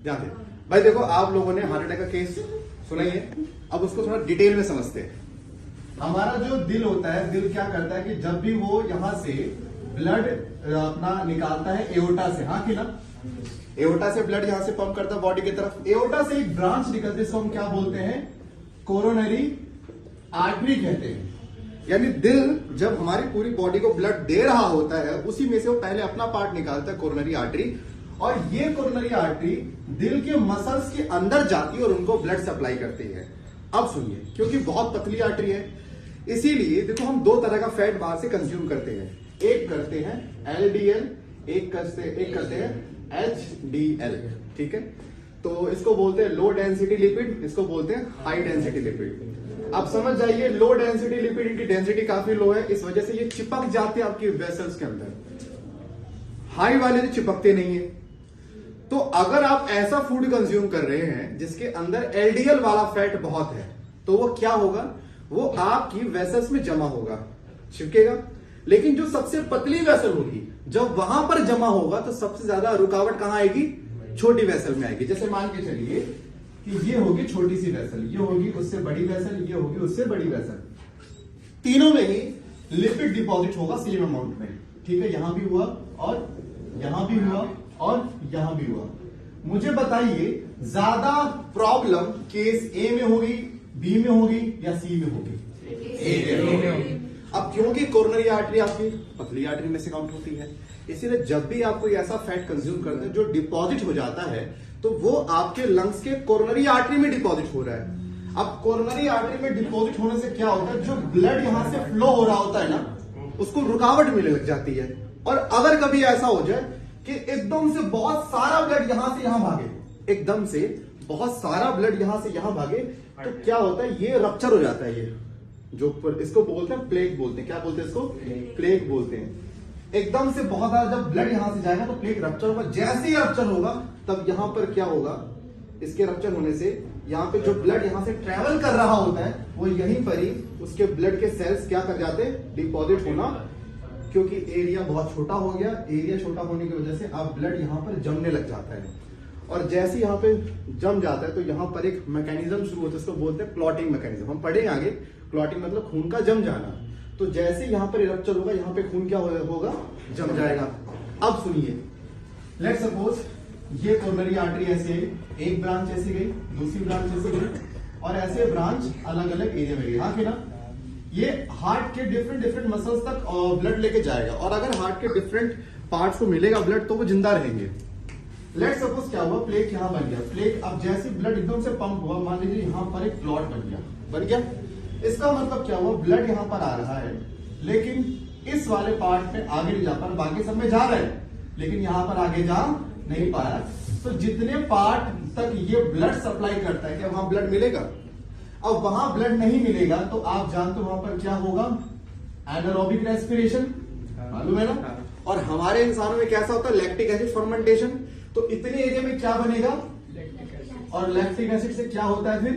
ध्यान दे भाई। देखो आप लोगों ने हार्ट अटैक का केस सुना ही है, अब उसको थोड़ा डिटेल में समझते हैं। हमारा जो दिल होता है, दिल क्या करता है कि जब भी वो यहां से ब्लड अपना निकालता है एओर्टा से, हाँ कि ना, एओर्टा से ब्लड यहां से पंप करता है बॉडी की तरफ। एओर्टा से एक ब्रांच निकलती है, इसको हम क्या बोलते हैं, कोरोनरी आर्टरी कहते हैं। यानी दिल जब हमारी पूरी बॉडी को ब्लड दे रहा होता है, उसी में से वो पहले अपना पार्ट निकालता है, कोरोनरी आर्टरी, और ये कोरोनरी आर्टरी दिल के मसल्स के अंदर जाती है और उनको ब्लड सप्लाई करती है। अब सुनिए, क्योंकि बहुत पतली आर्टरी है, इसीलिए देखो हम दो तरह का फैट बाहर से कंज्यूम करते हैं। एक करते हैं एलडीएल, एक करते हैं एचडीएल, ठीक है। तो इसको बोलते हैं लो डेंसिटी लिपिड, इसको बोलते हैं हाई डेंसिटी लिपिड। अब समझ जाइए, लो डेंसिटी लिपिड की डेंसिटी काफी लो है, इस वजह से ये चिपक जाते हैं आपकी वेसल्स के अंदर। हाई वाले तो चिपकते नहीं है। तो अगर आप ऐसा फूड कंज्यूम कर रहे हैं जिसके अंदर एलडीएल वाला फैट बहुत है, तो वो क्या होगा, वो आपकी वेसल्स में जमा होगा, चिपकेगा। लेकिन जो सबसे पतली वेसल होगी, जब वहां पर जमा होगा तो सबसे ज्यादा रुकावट कहां आएगी, छोटी वेसल में आएगी। जैसे मान के चलिए कि ये होगी छोटी सी वेसल, ये होगी उससे बड़ी वेसल, ये होगी उससे बड़ी वेसल, तीनों में ही लिपिड डिपॉजिट होगा सेम अमाउंट में, ठीक है। यहां भी हुआ और यहां भी हुआ और यहां भी हुआ। मुझे बताइए ज्यादा प्रॉब्लम केस ए में होगी, बी में होगी या सी में होगी, ए में होगी। अब क्योंकि कोरोनरी आर्टरी आपकी पतली आर्टरी में से काउंट होती है, इसीलिए जब भी आप कोई ऐसा फैट कंज्यूम करते हैं जो डिपॉजिट हो जाता है, तो वो आपके लंग्स के कोरोनरी आर्टरी में डिपॉजिट हो रहा है। अब कोरोनरी आर्टरी में डिपॉजिट होने से क्या होता है, जो ब्लड यहां से फ्लो हो रहा होता है ना, उसको रुकावट मिलने लग जाती है। और अगर कभी ऐसा हो जाए कि एकदम से बहुत सारा ब्लड यहां से यहां भागे, एकदम से बहुत सारा ब्लड यहां से यहां भागे, तो क्या होता है, ये रप्चर हो जाता है। ये जो इसको बोलते हैं प्लेग बोलते हैं, क्या बोलते हैं इसको, प्लेग बोलते हैं। एकदम से बहुत ज्यादा जब ब्लड यहां से जाएगा तो प्लेग रप्चर होगा। जैसे ही रप्चर होगा तब यहां पर क्या होगा, इसके रप्चर होने से यहाँ पे जो ब्लड यहां से ट्रेवल कर रहा होता है, वो यहीं पर ही उसके ब्लड के सेल्स क्या कर जाते हैं, डिपॉजिट होना। क्योंकि एरिया बहुत छोटा हो गया, एरिया छोटा होने की वजह से अब ब्लड यहां पर जमने लग जाता है। और जैसे यहाँ पे जम जाता है तो यहाँ पर एक मैकेनिज्म शुरू होता है, इसको बोलते हैं क्लॉटिंग मैकेनिज्म। हम पढ़ेंगे आगे, क्लॉटिंग मतलब खून का जम जाना। तो जैसे यहाँ पर रप्चर होगा, यहाँ पे खून क्या होगा, जम जाएगा। अब सुनिए, लेट्स सपोज ये कोरोनरी आर्टरी ऐसे एक ब्रांच ऐसे गई, दूसरी ब्रांच ऐसे गई, और ऐसे ब्रांच अलग अलग एरिया में गई, हाँ कि ना। ये हार्ट के डिफरेंट मसल्स तक ब्लड लेके जाएगा, और अगर हार्ट के डिफरेंट पार्ट्स को मिलेगा ब्लड तो वो जिंदा रहेंगे। लेट सपोज क्या हुआ, प्लेग यहां बन गया, प्लेग अब जैसे ब्लड एकदम से पंप हुआ, मान लीजिए यहां पर एक क्लॉट बन गया। इसका मतलब क्या हुआ, ब्लड यहां पर आ रहा है, लेकिन इस वाले पार्ट में आगे नहीं जा पा रहा, बाकी सब में जा रहा है, लेकिन यहां पर आगे जा नहीं पा रहा। तो जितने पार्ट तक ये ब्लड सप्लाई करता है, क्या वहां ब्लड मिलेगा। अब वहां ब्लड नहीं मिलेगा तो आप जानते हो वहां पर क्या होगा, एनारोबिक रेस्पिरेशन, मालूम है ना। और हमारे इंसानों में कैसा होता है, लैक्टिक एसिड फर्मेंटेशन। तो इतने एरिया में क्या बनेगा, और लैक्टिक एसिड से क्या होता है, फिर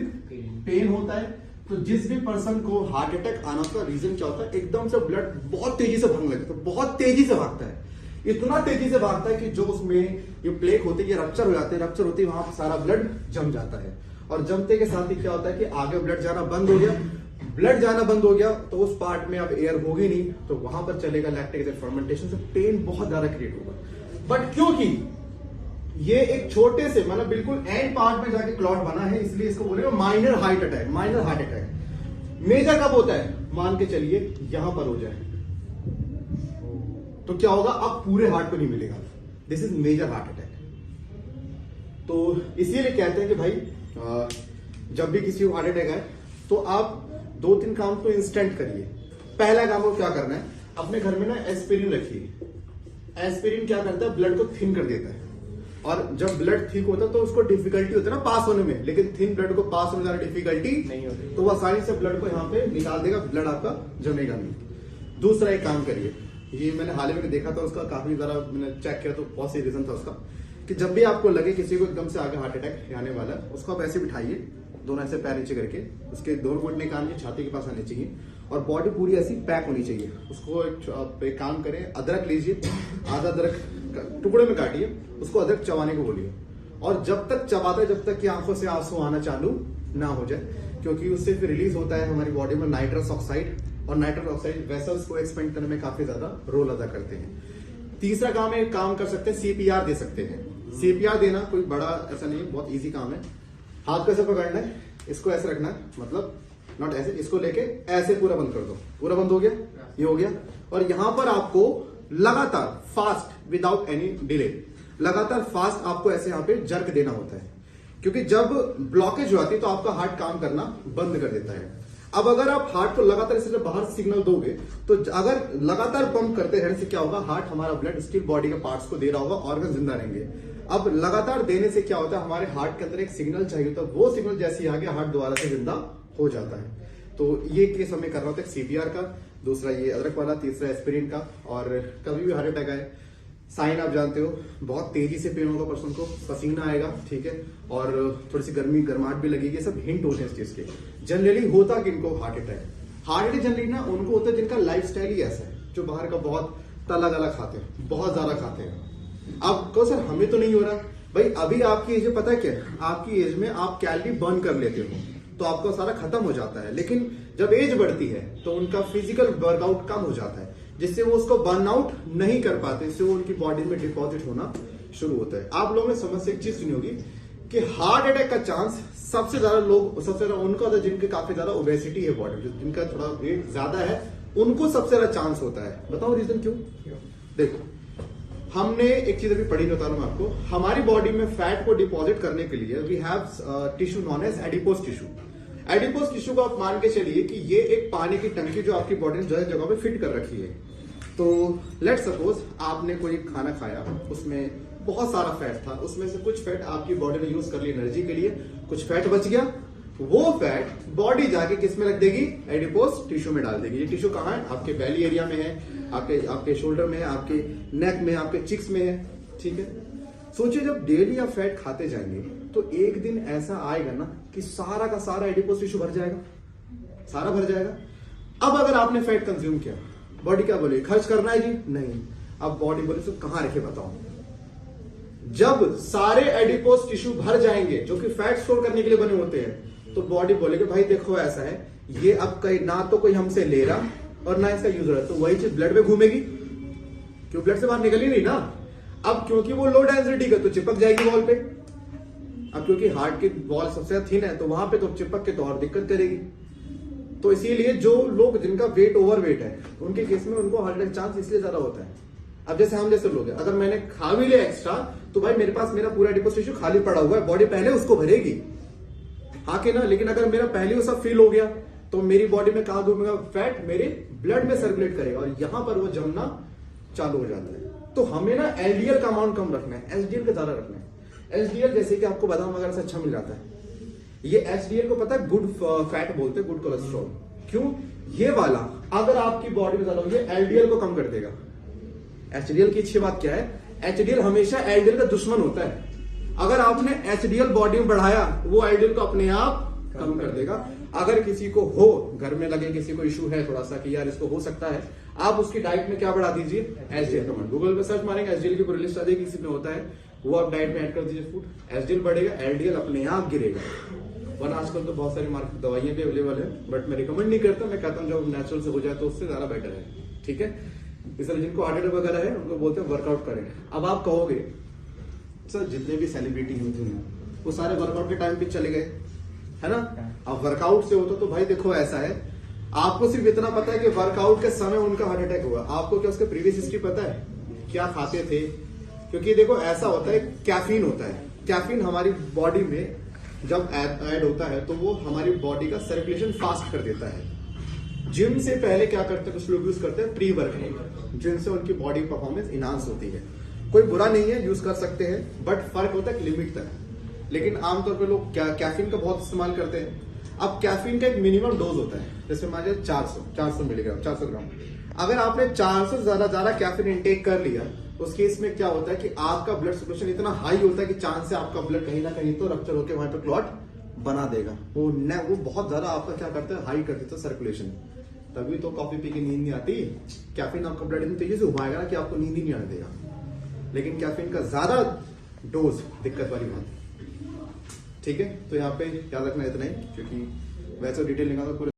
पेन होता है। तो जिस भी पर्सन को हार्ट अटैक आना का रीजन क्या होता है, एकदम से ब्लड बहुत तेजी से भागने लगता है, बहुत तेजी से भागता है, इतना तेजी से भागता है कि जो उसमें ये प्लेग होती है, ये रप्चर हो जाते हैं, रप्चर होती है, वहां पर सारा ब्लड जम जाता है। और जमते के साथ ही क्या होता है कि आगे ब्लड जाना बंद हो गया, ब्लड जाना बंद हो गया तो उस पार्ट में अब एयर होगी नहीं, तो वहां पर चलेगा लैक्टिक एसिड फर्मेंटेशन से पेन बहुत ज्यादा क्रिएट होगा। बट क्योंकि ये एक छोटे से मतलब बिल्कुल एंड पार्ट में जाके क्लॉट बना है, इसलिए इसको बोलेगा minor heart attack. Minor heart attack major कब होता है, मान के चलिए यहां पर हो जाए तो क्या होगा, अब पूरे हार्ट को नहीं मिलेगा, this is major heart attack. तो इसीलिए कहते हैं कि भाई जब भी किसी को हार्ट अटैक आए तो आप 2-3 काम तो इंस्टेंट करिए। पहला काम को क्या करना है, अपने घर में ना एस्पिरिन रखिए। एस्पिरिन क्या करता है, ब्लड को थिन कर देता है, और जब ब्लड थिक होता है तो उसको डिफिकल्टी होती है ना पास होने में, लेकिन थिन ब्लड को पास होने में डिफिकल्टी नहीं होती, तो वो आसानी से ब्लड को यहाँ पे निकाल देगा, ब्लड आपका जमेगा नहीं। दूसरा एक काम करिए, ये मैंने हाल ही में देखा था, उसका काफी ज्यादा मैंने चेक किया तो बहुत सही रीजन था उसका, कि जब भी आपको लगे किसी को एकदम से आगे हार्ट अटैक आने वाला है, उसको आप ऐसे बिठाइए, दोनों ऐसे पैर नीचे करके, उसके दोनों घुटने कान की छाती के पास आने चाहिए, और बॉडी पूरी ऐसी पैक होनी चाहिए। उसको एक काम करें, अदरक लीजिए, आधा अदरक टुकड़े में काटिए, उसको अदरक चबाने को बोलिए, और जब तक चबाता है जब तक कि आंखों से आंसू आना चालू ना हो जाए, क्योंकि उससे फिर रिलीज होता है हमारी बॉडी में नाइट्रस ऑक्साइड, और नाइट्रस ऑक्साइड वेसल्स को एक्सपेंड करने में काफी ज्यादा रोल अदा करते हैं। तीसरा काम कर सकते हैं, सीपीआर दे सकते हैं। सीपीआर देना कोई बड़ा ऐसा नहीं है, बहुत इजी काम है। हाथ कैसे पकड़ना है, इसको ऐसे रखना है, मतलब नॉट ऐसे, इसको लेके ऐसे पूरा बंद कर दो, पूरा बंद हो गया, ये हो गया। और यहां पर आपको लगातार फास्ट विदाउट एनी डिले, लगातार फास्ट आपको ऐसे यहां पे जर्क देना होता है, क्योंकि जब ब्लॉकेज हो जाती है तो आपका हार्ट काम करना बंद कर देता है। अब अगर आप हार्ट को लगातार इसे बाहर सिग्नल दोगे तो अगर लगातार पंप करते रहने से क्या होगा, हार्ट हमारा ब्लड स्टिल बॉडी के पार्ट्स को दे रहा होगा, ऑर्गन जिंदा रहेंगे। अब लगातार देने से क्या होता है, हमारे हार्ट के अंदर एक सिग्नल चाहिए होता है, वो सिग्नल जैसे ही आ गया हार्ट दोबारा से जिंदा हो जाता है। तो ये केस हमें करना होता है सीपीआर का, दूसरा ये अदरक वाला, तीसरा एस्पिरिन का। और कभी भी हार्ट अटैक आए, साइन आप जानते हो, बहुत तेजी से पेन होगा, पर्सन को पसीना आएगा, ठीक है, और थोड़ी सी गर्माहट भी लगेगी, सब हिंट होते हैं इस चीज के। जनरली होता कि इनको हार्ट अटैक जनरली ना उनको होता है जिनका लाइफस्टाइल ही ऐसा है, जो बाहर का बहुत तला गला खाते हैं, बहुत ज्यादा खाते हैं। आप कहो सर हमें तो नहीं हो रहा, भाई अभी आपकी एज में पता है क्या, आपकी एज में आप कैलोरी बर्न कर लेते हो तो आपका सारा खत्म हो जाता है, लेकिन जब एज बढ़ती है तो उनका फिजिकल वर्कआउट कम हो जाता है, जिससे वो उसको बर्न आउट नहीं कर पाते, इससे वो उनकी बॉडी में डिपॉजिट होना शुरू होता है। आप लोगों ने समस्या एक चीज सुनी होगी कि हार्ट अटैक का चांस सबसे ज्यादा उनका होता है जिनके काफी ज्यादा ओबेसिटी है बॉडी, जिनका थोड़ा वेट ज्यादा है, उनको सबसे ज्यादा चांस होता है। बताओ रीजन क्यों? देखो, हमने एक चीज अभी पढ़ी, बता रहा हूं आपको, हमारी बॉडी में फैट को डिपॉजिट करने के लिए we have tissue known as adipose tissue. Adipose tissue को आप मान के चलिए कि ये एक पानी की टंकी जो आपकी बॉडी ने जगह जगह पे फिट कर रखी है। तो लेट सपोज आपने कोई खाना खाया, उसमें बहुत सारा फैट था, उसमें से कुछ फैट आपकी बॉडी ने यूज कर लिया एनर्जी के लिए, कुछ फैट बच गया, वो फैट बॉडी जाके किस में रख देगी, एडिपोज टिश्यू में डाल देगी। ये टिश्यू कहाँ है, आपके बेली एरिया में है, आपके शोल्डर में है, आपके नेक में, आपके चिक्स में है, ठीक है। सोचिए जब डेली आप फैट खाते जाएंगे तो एक दिन ऐसा आएगा ना कि सारा का सारा एडिपोज टिश्यू भर जाएगा, सारा भर जाएगा। अब अगर आपने फैट कंज्यूम किया, बॉडी क्या बोले, खर्च करना है जी, नहीं। अब बॉडी बोले तो कहां रखे बताओ। जब सारे एडिपोज टिश्यू भर जाएंगे जो कि फैट स्टोर करने के लिए बने होते हैं, तो बॉडी बोलेगी भाई देखो ऐसा है, ये अब कहीं ना तो कोई हमसे ले रहा और ना इसका यूज हो रहा, तो वही चीज ब्लड में घूमेगी, क्यों ब्लड से बाहर निकल ही नहीं ना। अब क्योंकि वो लो डेंसिटी का तो चिपक जाएगी वॉल पे, अब क्योंकि हार्ट की वॉल सबसे थिन है तो वहां पे तो चिपक के तो और दिक्कत करेगी। तो इसीलिए जो लोग जिनका वेट ओवर वेट है उनके केस में उनको हार्ट अटैक चांस इसलिए ज्यादा होता है। अब जैसे हम जैसे लोग हैं, अगर मैंने खा भी लिया एक्स्ट्रा तो भाई मेरे पास मेरा पूरा एडिपोज टिश्यू खाली पड़ा हुआ है, बॉडी पहले उसको भरेगी, हाँ कि ना। लेकिन अगर मेरा पहले वो सब फील हो गया तो मेरी बॉडी में कहां घूमेगा, फैट मेरे ब्लड में सर्कुलेट करेगा और यहां पर वो जमना चालू हो जाता है। तो हमें ना एलडीएल का अमाउंट कम रखना है, एचडीएल का ज्यादा रखना है। एचडीएल जैसे कि आपको बादाम वगैरह से अच्छा मिल जाता है, ये एचडीएल को पता है गुड फैट बोलते हैं, गुड कोलेस्ट्रॉल। क्यों? ये वाला अगर आपकी बॉडी में ज्यादा हो गया एलडीएल को कम कर देगा। एचडीएल की अच्छी बात क्या है, एचडीएल हमेशा एलडीएल का दुश्मन होता है। अगर आपने एचडीएल बॉडी में बढ़ाया, वो एलडीएल को अपने आप कम कर देगा। अगर किसी को हो, घर में लगे किसी को इशू है थोड़ा सा कि यार इसको हो सकता है, आप उसकी डाइट में क्या बढ़ा दीजिए, एचडीएल कमांड। गूगल पे सर्च मारेंगे एचडीएल की पूरी लिस्ट आ जाएगी, किसी में होता है, वो आप डाइट में ऐड कर दीजिए फूड, एचडीएल बढ़ेगा, एलडीएल अपने आप गिरेगा। वरना आजकल तो बहुत सारी मार्केट दवाइयां भी अवेलेबल है, बट मैं रिकमेंड नहीं करता, मैं कहता हूँ जब नेचुरल से हो जाए तो उससे ज्यादा बेटर है, ठीक है। इसलिए जिनको हार्ट अटैक वगैरह है उनको बोलते हैं वर्कआउट करें। अब आप कहोगे सर जितने भी सेलिब्रिटी हैं वो सारे वर्कआउट के टाइम पे चले गए, है ना। अब वर्कआउट से होता तो भाई देखो ऐसा है, आपको सिर्फ इतना पता है कि वर्कआउट के समय उनका हार्ट अटैक हुआ, आपको क्या उसके प्रीवियस हिस्ट्री पता है, क्या खाते थे? क्योंकि देखो ऐसा होता है, कैफीन होता है, कैफीन हमारी बॉडी में जब ऐड होता है तो वो हमारी बॉडी का सर्कुलेशन फास्ट कर देता है। जिम से पहले क्या करते हैं, कुछ लोग यूज करते हैं प्री वर्कआउट, जिनसे उनकी बॉडी परफॉर्मेंस इनहांस होती है। कोई बुरा नहीं है, यूज कर सकते हैं, बट फर्क होता है लिमिट तक। लेकिन आमतौर पर लोग कैफीन का बहुत इस्तेमाल करते हैं। अब कैफीन का एक मिनिमम डोज होता है, जैसे मान लीजिए 400 मिलीग्राम, 400 ग्राम। अगर आपने 400 से ज्यादा कैफीन इंटेक कर लिया, उस केस में क्या होता है कि आपका ब्लड सर्कुलेशन इतना हाई होता है कि चांस है आपका ब्लड कहीं ना कहीं तो रप्चर होकर वहां पे क्लॉट बना देगा। वो बहुत ज्यादा आपका क्या करता है, हाई कर देता है सर्कुलेशन। तभी तो कॉफी पी के नींद नहीं आती, कैफीन आपका ब्लड इतनी तेजी से घुमाएगा ना कि आपको नींद ही नहीं आने देगा। लेकिन कैफीन का ज्यादा डोज दिक्कत वाली बात। ठीक है, तो यहाँ पे याद रखना इतना ही, क्योंकि वैसे डिटेल निकालो पूरे